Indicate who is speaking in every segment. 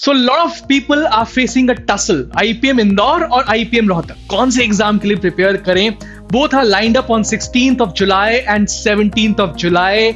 Speaker 1: So a lot of people are facing a tussle, IPM Indore और IPM Rohtak कौन से exam के लिए प्रिपेयर करें. Both are lined up on 16th of July and 17th of July.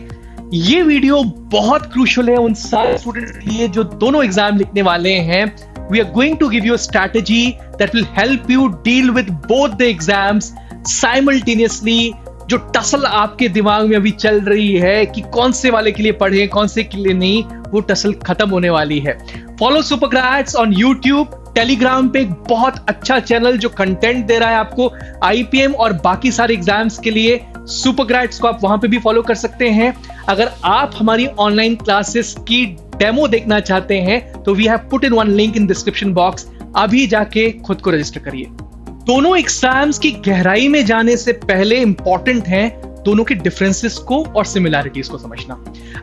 Speaker 1: ये video बहुत crucial है उन सारे स्टूडेंट्स के लिए जो दोनों एग्जाम लिखने वाले हैं. We are going to give you a strategy that will help you deal with both the exams simultaneously. जो टसल आपके दिमाग में अभी चल रही है कि कौन से वाले के लिए पढ़ें कौन से के लिए नहीं, वो टसल खत्म होने वाली है. फॉलो सुपरग्रेड्स ऑन यूट्यूब, टेलीग्राम पे एक बहुत अच्छा चैनल जो कंटेंट दे रहा है आपको आईपीएम और बाकी सारे एग्जाम्स के लिए. सुपरग्रेड्स को आप वहां पे भी फॉलो कर सकते हैं. अगर आप हमारी ऑनलाइन क्लासेस की डेमो देखना चाहते हैं तो we have put in one link in description box. अभी जाके खुद को रजिस्टर करिए. दोनों एग्जाम्स की गहराई में जाने से पहले इंपॉर्टेंट है दोनों के डिफरेंसेस को और सिमिलैरिटीज को समझना.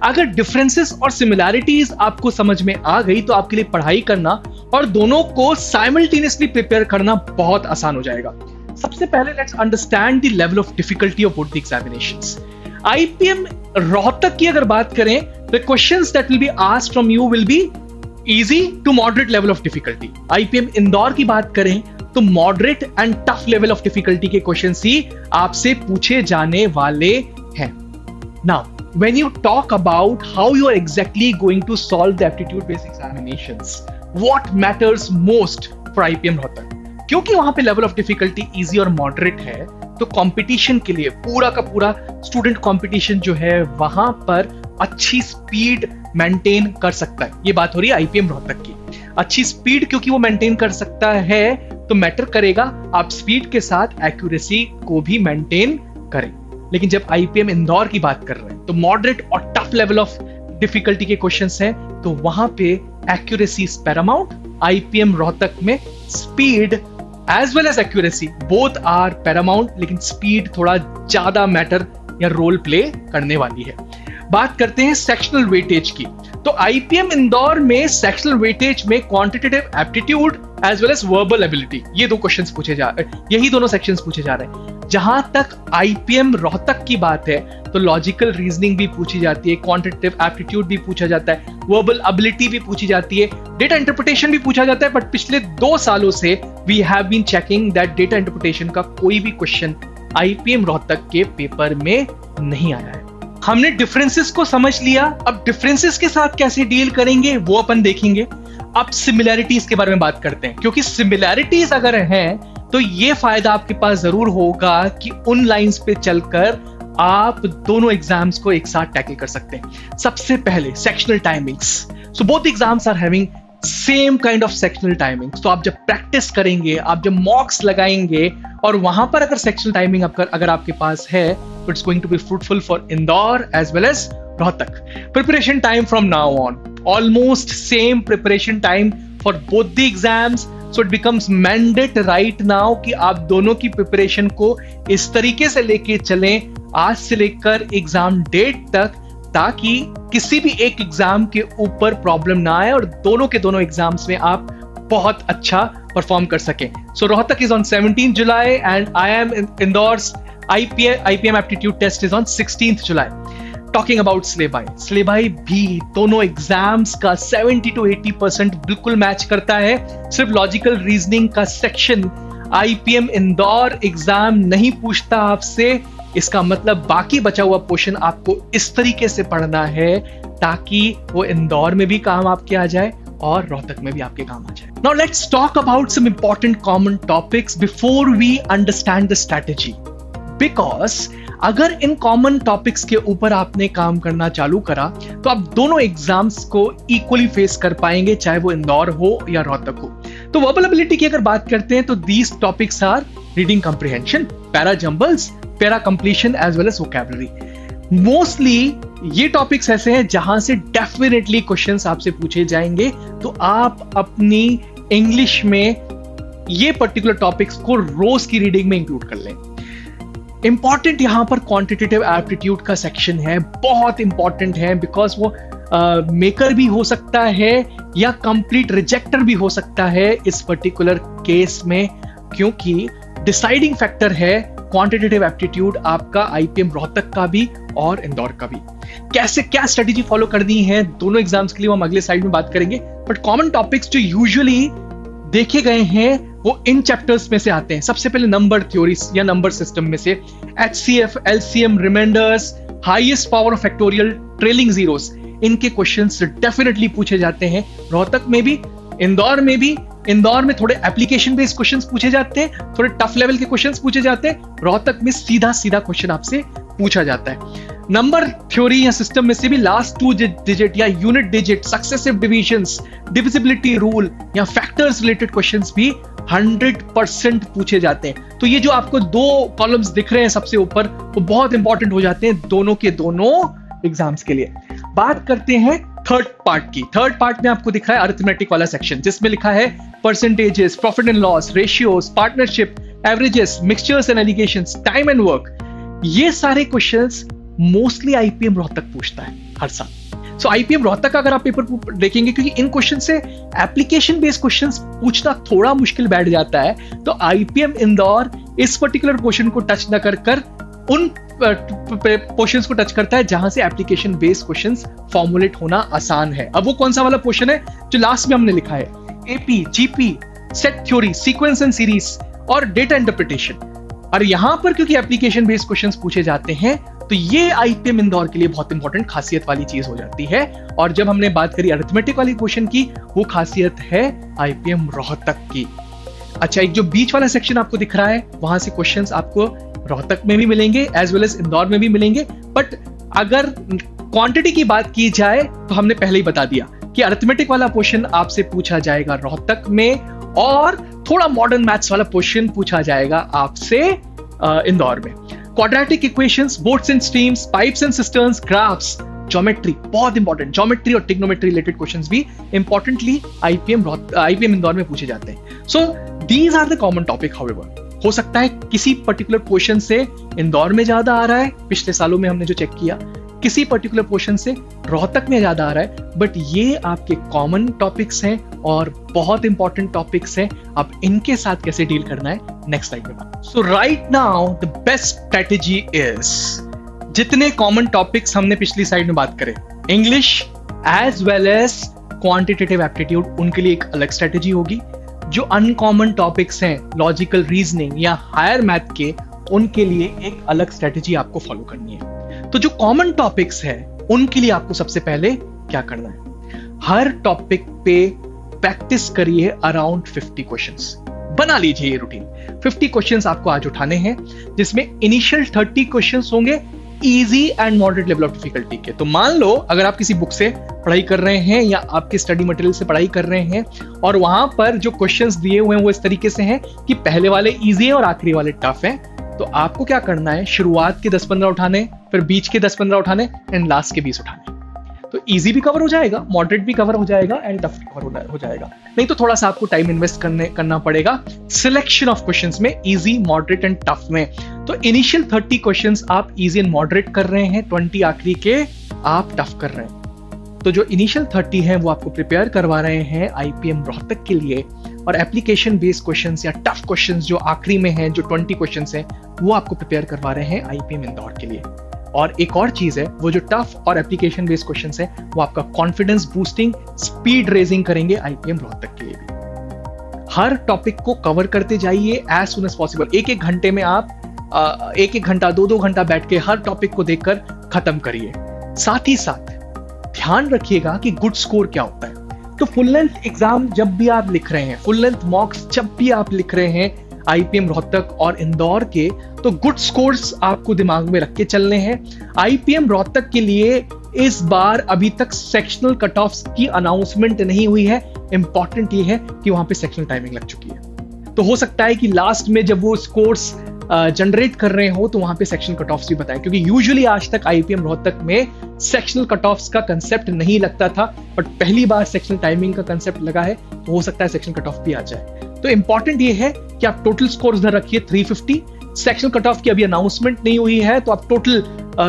Speaker 1: अगर डिफरेंसेस और सिमिलैरिटीज आपको समझ में आ गई तो आपके लिए पढ़ाई करना और दोनों को साइमल्टेनियसली प्रिपेयर करना बहुत आसान हो जाएगा. सबसे पहले let's understand the level of difficulty of both the examinations. IPM Rohtak की अगर बात करें, the questions that will be asked from you will be easy to moderate level of difficulty. IPM Indore की बात करें तो moderate and tough level of difficulty के questions ही आपसे पूछे जाने वाले हैं. Now when you talk about how you are exactly going to solve the aptitude based examinations, what matters most for IPM Rohtak, क्योंकि वहां पे लेवल ऑफ डिफिकल्टी इजी और मॉडरेट है तो कंपटीशन के लिए पूरा का पूरा स्टूडेंट कंपटीशन जो है वहां पर अच्छी स्पीड मेंटेन कर सकता है. ये बात हो रही है आईपीएम रोहतक की. अच्छी स्पीड क्योंकि वो मेंटेन कर सकता है तो मैटर करेगा आप स्पीड के साथ एक्यूरेसी को भी मेंटेन करें. लेकिन जब आईपीएम इंदौर की बात कर रहे हैं तो मॉडरेट और टफ लेवल ऑफ डिफिकल्टी के क्वेश्चंस हैं तो वहां पे accuracy is paramount. IPM Rohtak में speed as well as accuracy both are paramount, लेकिन स्पीड थोड़ा ज्यादा मैटर या रोल प्ले करने वाली है. बात करते हैं सेक्शनल वेटेज की. तो आईपीएम इंदौर में सेक्शनल वेटेज में quantitative aptitude as well as verbal ability, ये दो क्वेश्चंस पूछे जा रहे हैं, यही दोनों सेक्शंस पूछे जा रहे हैं. जहां तक आईपीएम रोहतक की बात है तो लॉजिकल रीजनिंग भी पूछी जाती है, क्वांटिटेटिव एप्टीट्यूड भी पूछा जाता है, वर्बल एबिलिटी भी पूछी जाती है, डेटा इंटरप्रिटेशन भी पूछा जाता है. बट पिछले 2 सालों से we have been checking that data interpretation का कोई भी क्वेश्चन आईपीएम रोहतक के पेपर में नहीं आया है. हमने डिफरेंसेस को समझ लिया. अब डिफरेंसेस के साथ कैसे डील करेंगे वो अपन देखेंगे. अब सिमिलैरिटीज के बारे में बात करते हैं, क्योंकि सिमिलैरिटीज अगर हैं तो ये फायदा आपके पास जरूर होगा कि उन लाइंस पे चलकर आप दोनों एग्जाम्स को एक साथ टैकल कर सकते हैं. सबसे पहले sectional timings. So both exams are having same kind of sectional timings. तो आप जब प्रैक्टिस करेंगे, आप जब मॉक्स लगाएंगे और वहां पर अगर सेक्शनल टाइमिंग अगर आपके पास है तो it's going to be fruitful for Indore as well as Rohtak. Preparation time from now on almost same preparation time for both the exams, so it becomes mandate right now कि आप दोनों की प्रिपरेशन को इस तरीके से लेके चलें आज से लेकर एग्जाम डेट तक, ताकि किसी भी एक एग्जाम के ऊपर प्रॉब्लम ना आए और दोनों के दोनों एग्जाम्स में आप बहुत अच्छा परफॉर्म कर सकें. So Rohtak is on 17th July and IIM Indoor's IPM aptitude test is on 16th July. Talking about syllabi भी दोनों एग्जाम्स का 70 to 80% बिल्कुल मैच करता है. सिर्फ लॉजिकल रीजनिंग का सेक्शन आईपीएम इंदौर एग्जाम नहीं पूछता आपसे. इसका मतलब बाकी बचा हुआ पोर्शन आपको इस तरीके से पढ़ना है ताकि वो इंदौर में भी काम आपके आ जाए और रोहतक में भी आपके काम आ जाए. Now let's talk about some important common topics before we understand the strategy. Because अगर इन कॉमन टॉपिक्स के ऊपर आपने काम करना चालू करा तो आप दोनों एग्जाम्स को इक्वली फेस कर पाएंगे, चाहे वो इंदौर हो या रोहतक हो. तो वर्बल एबिलिटी की अगर बात करते हैं तो these topics are reading comprehension, para jumbles, para completion as well as vocabulary. Mostly ये टॉपिक्स ऐसे हैं जहां से डेफिनेटली क्वेश्चंस आपसे पूछे जाएंगे. तो आप अपनी इंग्लिश में ये पर्टिकुलर टॉपिक्स को रोज की रीडिंग में इंक्लूड कर लें. इंपॉर्टेंट यहां पर क्वांटिटेटिव एप्टीट्यूड का सेक्शन है, बहुत इंपॉर्टेंट है, बिकॉज वो मेकर भी हो सकता है या कंप्लीट रिजेक्टर भी हो सकता है इस पर्टिकुलर केस में, क्योंकि डिसाइडिंग फैक्टर है क्वांटिटेटिव एप्टीट्यूड आपका आईपीएम रोहतक का भी और इंदौर का भी. कैसे क्या स्ट्रेटेजी फॉलो करनी है दोनों एग्जाम्स के लिए हम अगले स्लाइड में बात करेंगे. बट कॉमन टॉपिक्स जो यूजुअली देखे गए हैं वो इन चैप्टर्स में से आते हैं। सबसे पहले नंबर थ्योरी या नंबर सिस्टम में से HCF, LCM, remainders, highest power of factorial, trailing zeros, इनके क्वेश्चंस डेफिनेटली पूछे जाते हैं। रोहतक में भी, इंदौर में भी। इंदौर में थोड़े एप्लीकेशन बेस्ड क्वेश्चंस पूछे जाते हैं, थोड़े टफ लेवल के क्वेश्चंस पूछे जाते हैं। रोहतक में सीधा सीधा क्वेश्चन आपसे पूछा जाता है। नंबर थ्योरी या सिस्टम में से भी लास्ट 2 डिजिट या unit digit, successive divisions, divisibility rule या फैक्टर्स रिलेटेड क्वेश्चंस भी 100% पूछे जाते हैं। तो ये जो आपको 2 कॉलम्स दिख रहे हैं सबसे ऊपर, वो बहुत इंपॉर्टेंट हो जाते हैं दोनों के दोनों एग्जाम्स के लिए। बात करते हैं थर्ड पार्ट की। थर्ड पार्ट में आपको दिख रहा है अरिथमेटिक वाला सेक्शन, जिसमें लिखा है percentages, profit and loss, ratios, partnership, averages, mixtures and allegations, time and work. ये सारे क्वेश्चंस मोस्टली आईपीएम रोहतक पूछता है हर साल। सो आईपीएम रोहतक का अगर आप पेपर देखेंगे, क्योंकि इन क्वेश्चन से एप्लीकेशन बेस्ड क्वेश्चंस पूछना थोड़ा मुश्किल बैठ जाता है, तो आईपीएम इंदौर इस पर्टिकुलर क्वेश्चन को टच न कर उन पोर्शंस को टच करता है जहां से एप्लीकेशन बेस्ड क्वेश्चंस फॉर्मुलेट होना आसान है। अब वो कौन सा वाला पोर्शन है जो लास्ट में हमने लिखा है, AP, GP, set theory, sequence and series और डेटा इंटरप्रिटेशन। और यहां पर क्योंकि एप्लीकेशन बेस्ड क्वेश्चंस पूछे जाते हैं, तो ये आईपीएम इंदौर के लिए बहुत इंपॉर्टेंट खासियत वाली चीज हो जाती है। और जब हमने बात करी अरिथमेटिक वाली क्वेश्चन की, वो खासियत है आईपीएम रोहतक की। अच्छा, एक जो बीच वाला सेक्शन आपको दिख रहा है, वहां से क्वेश्चंस आपको रोहतक में भी मिलेंगे एज वेल एज इंदौर में भी मिलेंगे। बट अगर क्वांटिटी की बात की जाए तो हमने पहले ही बता दिया कि अरिथमेटिक वाला क्वेश्चन आपसे पूछा जाएगा रोहतक में, और थोड़ा मॉडर्न मैथ्स वाला क्वेश्चन पूछा जाएगा आपसे इंदौर में। Quadratic equations, boats and streams, pipes and cisterns, graphs, geometry, बहुत इंपॉर्टेंट, ज्योमेट्री और ट्रिग्नोमेट्री रिलेटेड क्वेश्चंस भी इंपॉर्टेंटली आईपीएम इंदौर में पूछे जाते हैं। So these are the common topic. However, हो सकता है किसी पर्टिकुलर क्वेश्चन से इंदौर में ज्यादा आ रहा है, पिछले सालों में हमने जो चेक किया, किसी पर्टिकुलर क्वेश्चन से रोहतक में ज्यादा आ रहा है, बट ये आपके कॉमन टॉपिक्स हैं और बहुत इंपॉर्टेंट टॉपिक्स हैं। अब इनके साथ कैसे डील करना है नेक्स्ट टाइम में। So right now the best strategy is, जितने कॉमन टॉपिक्स हमने पिछली साइड में बात करे, English as well as quantitative aptitude, उनके लिए एक अलग स्ट्रेटेजी होगी। जो अनकॉमन टॉपिक्स हैं, लॉजिकल रीजनिंग या हायर मैथ के, उनके लिए एक अलग स्ट्रेटेजी आपको फॉलो करनी है। तो जो कॉमन टॉपिक्स है, उनके लिए आपको सबसे पहले क्या करना है, हर टॉपिक पे प्रैक्टिस करिए अराउंड 50 क्वेश्चंस। बना लीजिए ये रूटीन। 50 क्वेश्चंस आपको आज उठाने हैं, जिसमें इनिशियल 30 क्वेश्चंस होंगे easy and moderate level of difficulty के। तो मान लो अगर आप किसी बुक से पढ़ाई कर रहे हैं या आपके स्टडी मटेरियल से पढ़ाई कर रहे हैं, और वहां पर जो क्वेश्चंस दिए हुए हैं वो इस तरीके से हैं कि पहले वाले इजी हैं और आखिरी वाले टफ हैं, तो आपको क्या करना है, शुरुआत के 10-15 उठाने, फिर बीच के 10-15 उठाने एंड लास्ट के 20 उठाने। तो इजी भी कवर हो जाएगा, मॉडरेट भी कवर हो जाएगा एंड टफ कवर हो जाएगा। नहीं तो थोड़ा सा आपको टाइम इन्वेस्ट करना पड़ेगा सिलेक्शन ऑफ क्वेश्चंस में, इजी, मॉडरेट एंड टफ में। तो इनिशियल 30 क्वेश्चंस आप इजी एंड मॉडरेट कर रहे हैं, 20 आखिरी के आप टफ कर रहे हैं। तो जो इनिशियल 30 है वो आपको प्रिपेयर करवा रहे हैं आईपीएम रोहतक के लिए, और एप्लीकेशन बेस्ड क्वेश्चंस या टफ क्वेश्चंस जो आखिरी में हैं, जो 20 क्वेश्चंस हैं, वो आपको प्रिपेयर करवा रहे हैं आईपीएम इंदौर के लिए। और एक और चीज है, वो जो टफ और एप्लीकेशन बेस्ड क्वेश्चंस हैं, वो आपका कॉन्फिडेंस बूस्टिंग, स्पीड रेजिंग करेंगे आईपीएम रोहतक के लिए भी। हर टॉपिक को कवर करते जाइए एज सुन एज पॉसिबल। एक घंटे में आप 1 घंटा 2 घंटा बैठ के हर टॉपिक को देखकर खत्म करिए। साथ ही साथ ध्यान रखिएगा कि गुड स्कोर क्या होता है। तो फुल लेंथ एग्जाम जब भी आप लिख रहे हैं, फुल लेंथ मॉक्स जब भी आप लिख रहे हैं आईपीएम रोहतक और इंदौर के, तो गुड स्कोर्स आपको दिमाग में रख के चलने हैं। आईपीएम रोहतक के लिए इस बार अभी तक सेक्शनल कट ऑफ्स की अनाउंसमेंट नहीं हुई है। इंपॉर्टेंट ये है कि वहां पे सेक्शनल टाइमिंग लग चुकी है, तो हो सकता है कि लास्ट में जब वो स्कोर्स जनरेट कर रहे हो तो वहां पे सेक्शनल कट ऑफ्स भी बताएं, क्योंकि यूजुअली आज तक आईपीएम रोहतक में सेक्शनल कट ऑफ्स का कंसेप्ट नहीं लगता था, बट पहली बार सेक्शनल टाइमिंग का कंसेप्ट लगा है, तो हो सकता है सेक्शनल कट ऑफ भी आ जाए। तो इंपॉर्टेंट ये है कि आप टोटल स्कोर उधर रखिए 350। सेक्शनल कट ऑफ की अभी अनाउंसमेंट नहीं हुई है, तो आप टोटल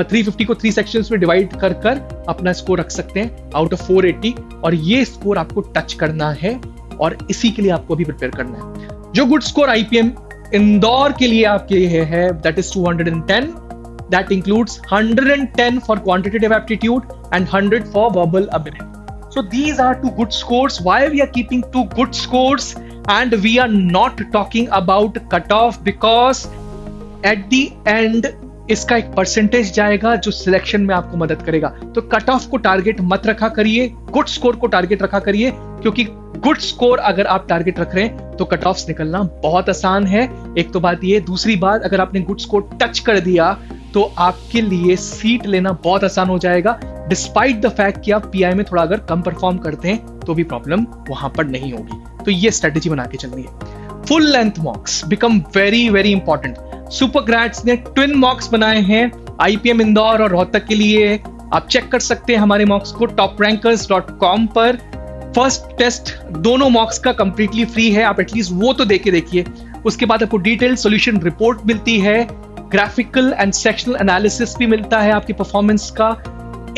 Speaker 1: 350 को 3 सेक्शंस में डिवाइड कर अपना स्कोर रख सकते हैं आउट ऑफ 480, और ये स्कोर आपको टच करना है और इसी के लिए आपको भी प्रिपेयर करना है। जो गुड स्कोर आईपीएम इंदौर के लिए आपके लिए है, that is 210, that includes 110 for quantitative aptitude and 100 for verbal ability. So these are two good scores. Why we are keeping two good scores and we are not talking about cutoff? Because at the end इसका एक percentage जाएगा जो selection में आपको मदद करेगा. तो cut off को टारगेट मत रखा करिए, गुड स्कोर को टारगेट रखा करिए, क्योंकि गुड स्कोर अगर आप टारगेट रख रहे हैं तो कट ऑफ्स निकलना बहुत आसान है. एक तो बात ये, दूसरी बात, अगर आपने गुड स्कोर टच कर दिया तो आपके लिए सीट लेना बहुत आसान हो जाएगा. डिस्पाइट द फैक्ट कि आप पीआई में थोड़ा अगर कम परफॉर्म करते हैं तो भी प्रॉब्लम वहां पर नहीं होगी. तो ये स्ट्रेटेजी बना के चलनी है. Full length mocks become very very important. Supergrads ने ट्विन मॉक्स बनाए हैं आईपीएम इंदौर और रोहतक के लिए. आप चेक कर सकते हैं हमारे मॉक्स को toprankers.com पर. फर्स्ट टेस्ट दोनों मॉक्स का कंप्लीटली फ्री है, आप एटलीस्ट वो तो देके देखिए. उसके बाद आपको डिटेल सॉल्यूशन रिपोर्ट मिलती है, ग्राफिकल एंड सेक्शनल एनालिसिस भी मिलता है आपकी परफॉर्मेंस का.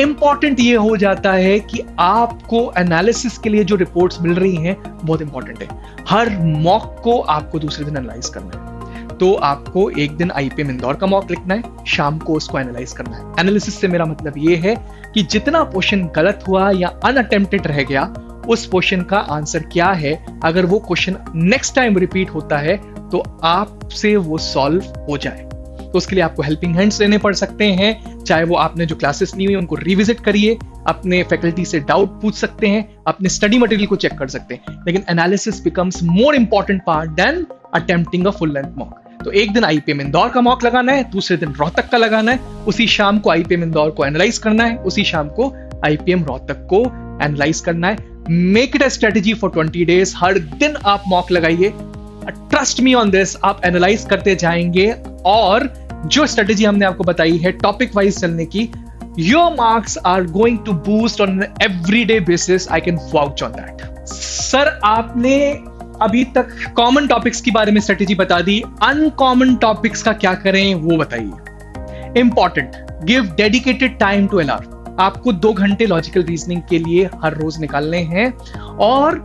Speaker 1: इंपॉर्टेंट ये हो जाता है कि आपको एनालिसिस के लिए जो रिपोर्ट्स मिल रही हैं बहुत इंपॉर्टेंट है. हर मॉक को आपको दूसरे दिन एनालाइज करना है. तो आपको एक दिन आईपीएम इंदौर का मॉक लिखना है, शाम को उसको एनालाइज करना है. एनालिसिस से मेरा मतलब ये है कि जितना क्वेश्चन गलत हुआ या अनअटेम्प्टेड रह गया, उस क्वेश्चन का आंसर क्या है. अगर वो क्वेश्चन नेक्स्ट टाइम रिपीट होता है तो आपसे वो सॉल्व हो जाए. तो उसके लिए आपको हेल्पिंग हैंड्स लेने पड़ सकते हैं. चाहे वो आपने जो क्लासेस ली हुई उनको रिविजिट करिए, अपने फैकल्टी से डाउट पूछ सकते हैं, अपने स्टडी मटेरियल को चेक कर सकते हैं. लेकिन analysis becomes more important part than attempting a full length mock. तो एक दिन आईपीएम इंदौर का मॉक लगाना है, दूसरे दिन रोहतक का लगाना है, उसी शाम को आईपीएम इंदौर को एनालाइज करना है, उसी शाम को आईपीएम रोहतक को एनालाइज करना है. Make it a strategy for 20 days. हर दिन आप मॉक लगाइए. ट्रस्ट मी ऑन दिस, आप एनालाइज करते जाएंगे और जो स्ट्रेटेजी हमने आपको बताई है टॉपिक वाइज चलने की, your marks are going to boost on an everyday basis. I can vouch on that. Sir आपने अभी तक कॉमन टॉपिक्स के बारे में स्ट्रेटेजी बता दी, अनकॉमन टॉपिक्स का क्या करें वो बताइए. Important, give dedicated time to LR. आपको 2 घंटे लॉजिकल रीजनिंग के लिए हर रोज निकालने हैं और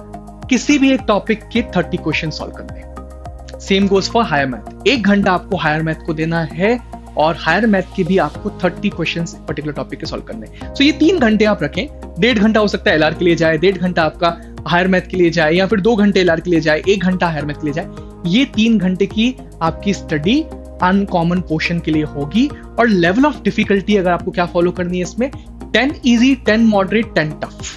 Speaker 1: किसी भी एक टॉपिक के 30 क्वेश्चन सॉल्व करने हैं. Same goes for higher math. 1 घंटा आपको हायर मैथ को देना है और हायर मैथ के भी आपको 30 क्वेश्चंस पर्टिकुलर टॉपिक के सॉल्व करने हैं. सो ये 3 घंटे आप रखें. 1.5 घंटा हो सकता है एलआर के लिए जाए, 1.5 घंटा आपका हायर मैथ के लिए जाए, या फिर 2 घंटे एलआर के लिए जाए, 1 घंटा हायर मैथ के लिए जाए. ये 3 घंटे की आपकी स्टडी अनकॉमन पोर्शन के लिए होगी. और लेवल ऑफ डिफिकल्टी अगर आपको क्या फॉलो करनी है इसमें, 10 इजी, 10 मॉडरेट, 10 टफ.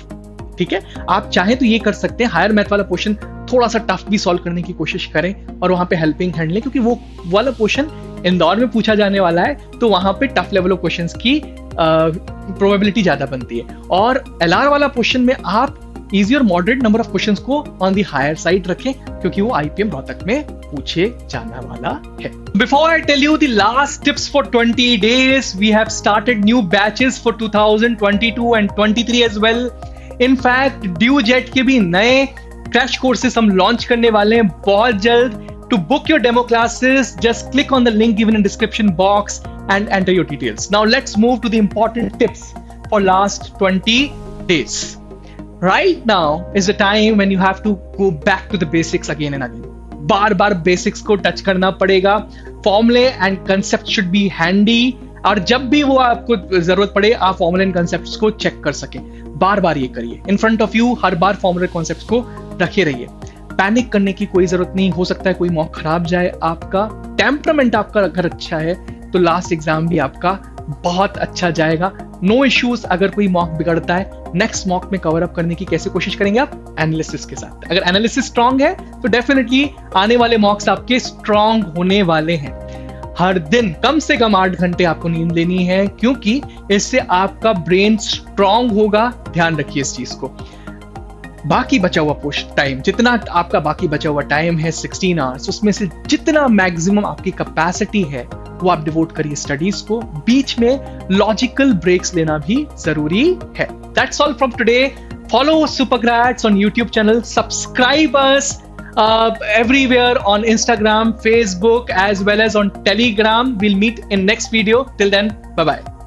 Speaker 1: ठीक है, आप चाहें तो ये कर सकते हैं. हायर मैथ वाला पोर्शन थोड़ा सा टफ भी सॉल्व करने की कोशिश करें और वहां पे हेल्पिंग हैंड लें, क्योंकि वो वाला पोर्शन इंदौर में पूछा जाने वाला है. तो वहां पे टफ लेवल ऑफ क्वेश्चंस की प्रोबेबिलिटी ज्यादा बनती है. और एलआर वाला पोर्शन में आप इजी और मॉडरेट नंबर ऑफ क्वेश्चंस को ऑन दी हायर साइड रखें, क्योंकि वो आईपीएम रोहतक में पूछे जाने वाला है. Before I tell you the last tips for 20 days, we have started new batches for 2022 and 23 as well. In fact ड्यू जेट के भी नए क्रैश कोर्सेस हम लॉन्च करने वाले हैं बहुत जल्द. To book your demo classes, just click on the link given in description box and enter your details. Now let's move to the important tips for last 20 days. Right now is the time when you have to go back to the basics again and again. Bar bar basics को touch करना पड़ेगा. फॉर्मूले and concept should be handy, और जब भी वो आपको जरूरत पड़े आप फॉर्मूले एंड कंसेप्ट्स को चेक कर सकें. बार बार ये करिए. इन फ्रंट ऑफ यू हर बार फॉर्मूले कॉन्सेप्ट्स को रखे रहिए. पैनिक करने की कोई जरूरत नहीं. हो सकता है कोई मॉक खराब जाए. आपका टेम्परामेंट आपका अगर अच्छा है तो लास्ट एग्जाम भी आपका बहुत अच्छा जाएगा. No issues. अगर कोई मॉक बिगड़ता है, नेक्स्ट मॉक में कवर अप करने की कैसे कोशिश करेंगे आप? एनालिसिस के साथ. अगर एनालिसिस स्ट्रांग है तो डेफिनेटली आने वाले मॉक्स आपके स्ट्रांग होने वाले हैं. हर दिन कम से कम 8 घंटे आपको नींद लेनी है, क्योंकि इससे आपका ब्रेन स्ट्रांग होगा. ध्यान रखिए इस चीज को. बाकी बचा हुआ टाइम, जितना आपका बाकी बचा हुआ टाइम है 16 आवर्स, उसमें से जितना मैक्सिमम आपकी कैपेसिटी है वो आप डिवोट करिए स्टडीज को. बीच में लॉजिकल ब्रेक्स लेना भी जरूरी है. That's all from today. Follow Supergrads on YouTube channel. Subscribe us everywhere on Instagram, Facebook, as well as on Telegram. We'll meet in next video. Till then, bye bye.